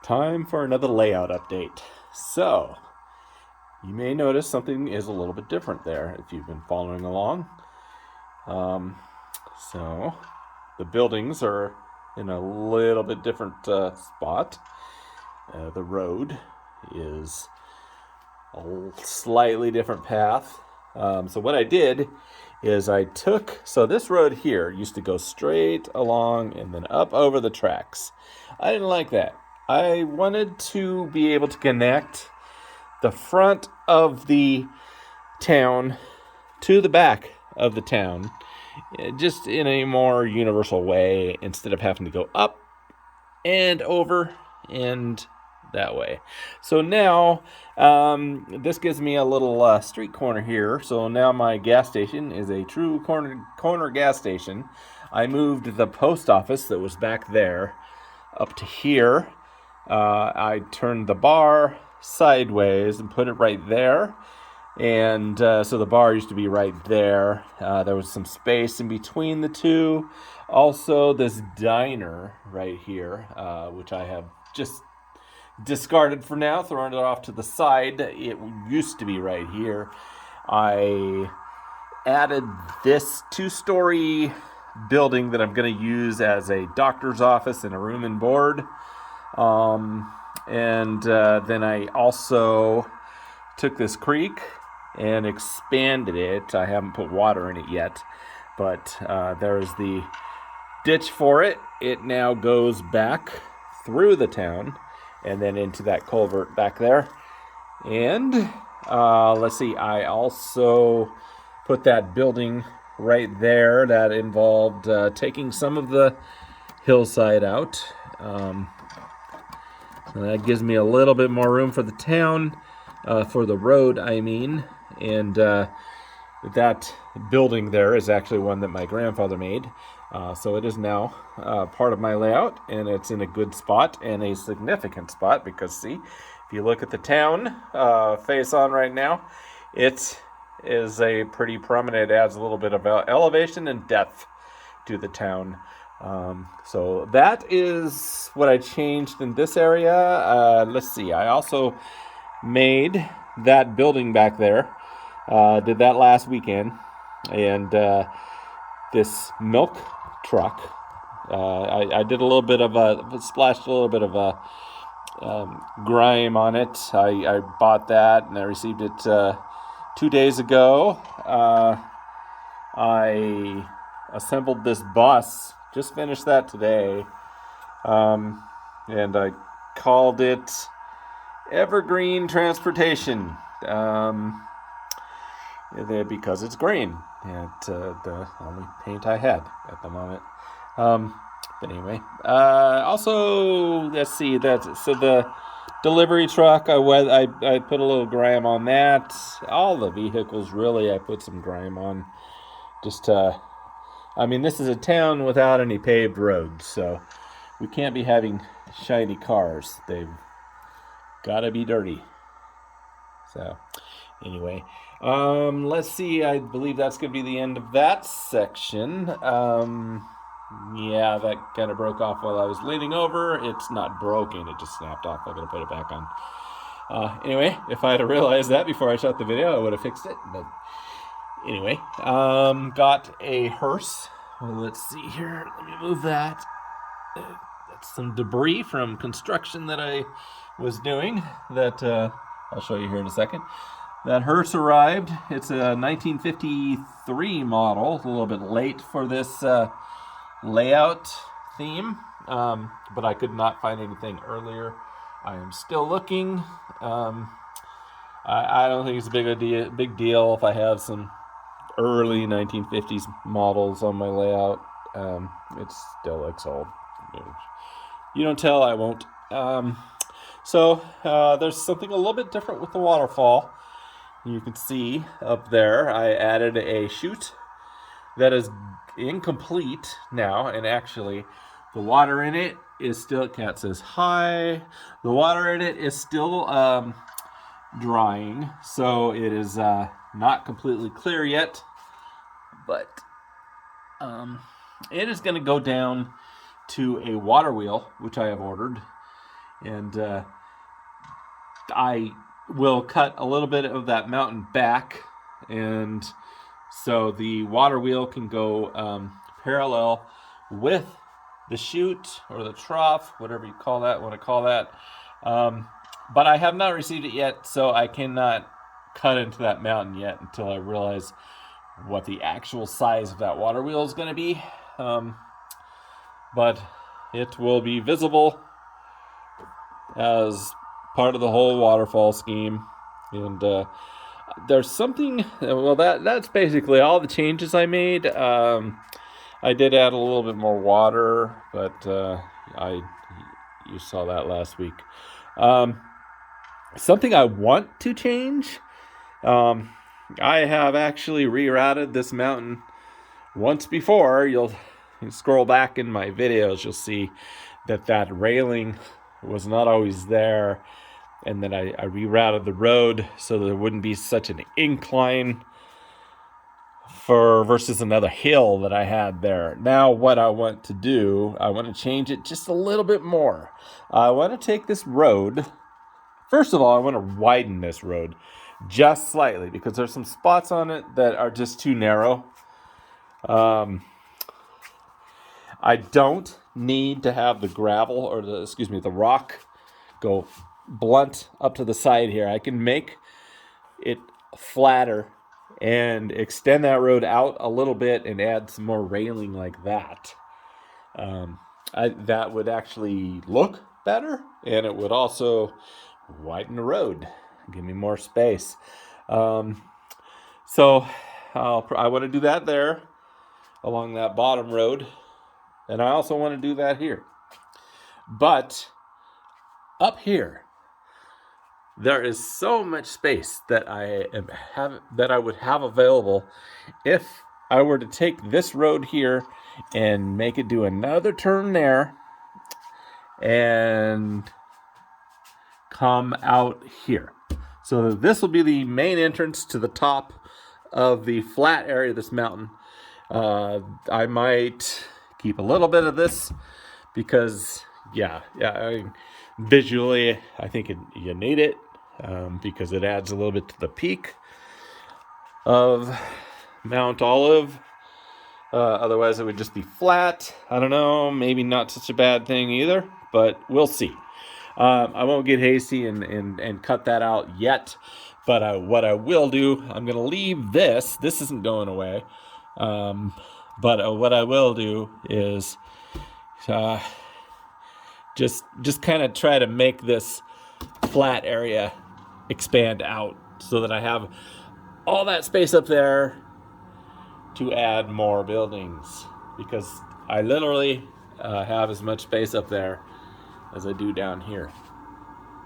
Time for another layout update. So, you may notice something is a little bit different there if you've been following along. Um, so, the buildings are in a little bit different spot. The road is a slightly different path. So what I did is so this road here used to go straight along and then up over the tracks. I didn't like that. I wanted to be able to connect the front of the town to the back of the town, just in a more universal way, instead of having to go up and over and that way. So now this gives me a little street corner here. So now my gas station is a true corner gas station. I moved the post office that was back there up to here. I turned the bar sideways and put it right there. And so the bar used to be right there. There was some space in between the two. Also, this diner right here, which I have just discarded for now, throwing it off to the side. It used to be right here. I added this 2-story building that I'm going to use as a doctor's office and a room and board. Then I also took this creek and expanded it. I haven't put water in it yet, but there's the ditch for it. It now goes back through the town and then into that culvert back there. And let's see, I also put that building right there that involved taking some of the hillside out. So that gives me a little bit more room for the town, for the road, I mean. And that building there is actually one that my grandfather made. So it is now part of my layout, and it's in a good spot and a significant spot because, see, if you look at the town face on right now, it is a pretty prominent, adds a little bit of elevation and depth to the town. So that is what I changed in this area. Let's see, I also made that building back there. Did that last weekend. And this milk truck, I did a little bit of splashed a little bit of grime on it. I bought that and I received it 2 days ago. I assembled this bus, just finished that today, and I called it Evergreen Transportation, because it's green. It's the only paint I had at the moment. But anyway, also, let's see, so the delivery truck, I put a little grime on that. All the vehicles, really, I put some grime on. Just this is a town without any paved roads, so we can't be having shiny cars. They've got to be dirty. So, anyway, let's see. I believe that's going to be the end of that section. Yeah, that kind of broke off while I was leaning over. It's not broken. It just snapped off. I'm going to put it back on. Anyway, if I had realized that before I shot the video, I would have fixed it. But anyway, got a hearse. Well, let's see here. Let me move that. That's some debris from construction that I was doing that I'll show you here in a second. That hearse arrived. It's a 1953 model. It's a little bit late for this layout theme, but I could not find anything earlier. I am still looking. I don't think it's a big deal if I have some early 1950s models on my layout. It still looks old. You don't tell, I won't. So there's something a little bit different with the waterfall. You can see up there I added a chute that is incomplete now, and actually the water in it is still, cat says hi, the water in it is still drying, so it is not completely clear yet, but it is going to go down to a water wheel, which I have ordered, And I will cut a little bit of that mountain back, and so the water wheel can go parallel with the chute or the trough, whatever you want to call that. But I have not received it yet, so I cannot cut into that mountain yet until I realize what the actual size of that water wheel is going to be. But it will be visible as part of the whole waterfall scheme. And there's something, well, that's basically all the changes I made. I did add a little bit more water, but you saw that last week. Something I want to change, I have actually rerouted this mountain once before. You scroll back in my videos, you'll see that railing was not always there, and then I rerouted the road so there wouldn't be such an incline versus another hill that I had there. Now what I want to do, I want to change it just a little bit more. I want to take this road, first of all, I want to widen this road just slightly because there's some spots on it that are just too narrow. I don't need to have the gravel or the rock go blunt up to the side here. I can make it flatter and extend that road out a little bit and add some more railing like that. That would actually look better, and it would also widen the road, give me more space. So I want to do that there along that bottom road, and I also want to do that here. But up here, there is so much space that I would have available if I were to take this road here and make it do another turn there and come out here. So this will be the main entrance to the top of the flat area of this mountain. I might keep a little bit of this because, visually, I think you need it. Because it adds a little bit to the peak of Mount Olive. Otherwise, it would just be flat. I don't know, maybe not such a bad thing either, but we'll see. I won't get hasty and cut that out yet, but what I will do, I'm going to leave this. This isn't going away, but what I will do is just kind of try to make this flat area expand out so that I have all that space up there to add more buildings, because I literally have as much space up there as I do down here.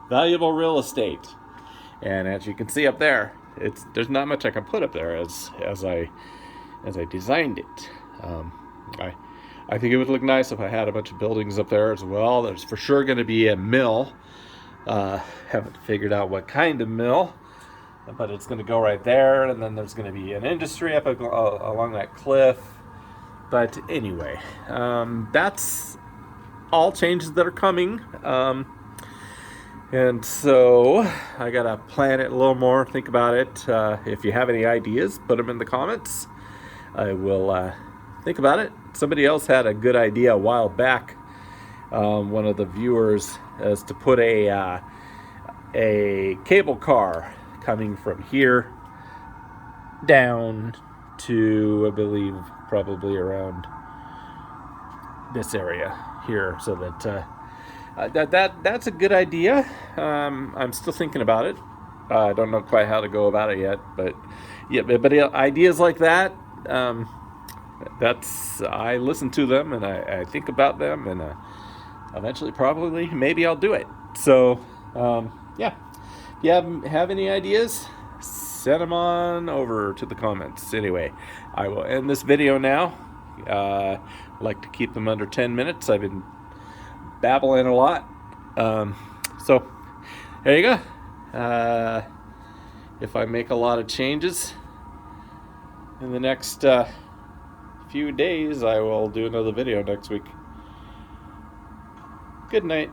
Valuable real estate, and as you can see up there, there's not much I can put up there as I designed it. I think it would look nice if I had a bunch of buildings up there as well. There's for sure going to be a mill. Haven't figured out what kind of mill, but it's going to go right there, and then there's going to be an industry up along that cliff. But anyway, that's all changes that are coming, and so I gotta plan it a little more, think about it. If you have any ideas, put them in the comments. I will think about it. Somebody else had a good idea a while back, one of the viewers, is to put a cable car coming from here down to, I believe, probably around this area here, so that that's a good idea. I'm still thinking about it. I don't know quite how to go about it yet, but ideas like that, I listen to them and I think about them, and eventually, probably, maybe I'll do it. So, if you have any ideas, send them on over to the comments. Anyway, I will end this video now. I like to keep them under 10 minutes. I've been babbling a lot. So, there you go. If I make a lot of changes in the next few days, I will do another video next week. Good night.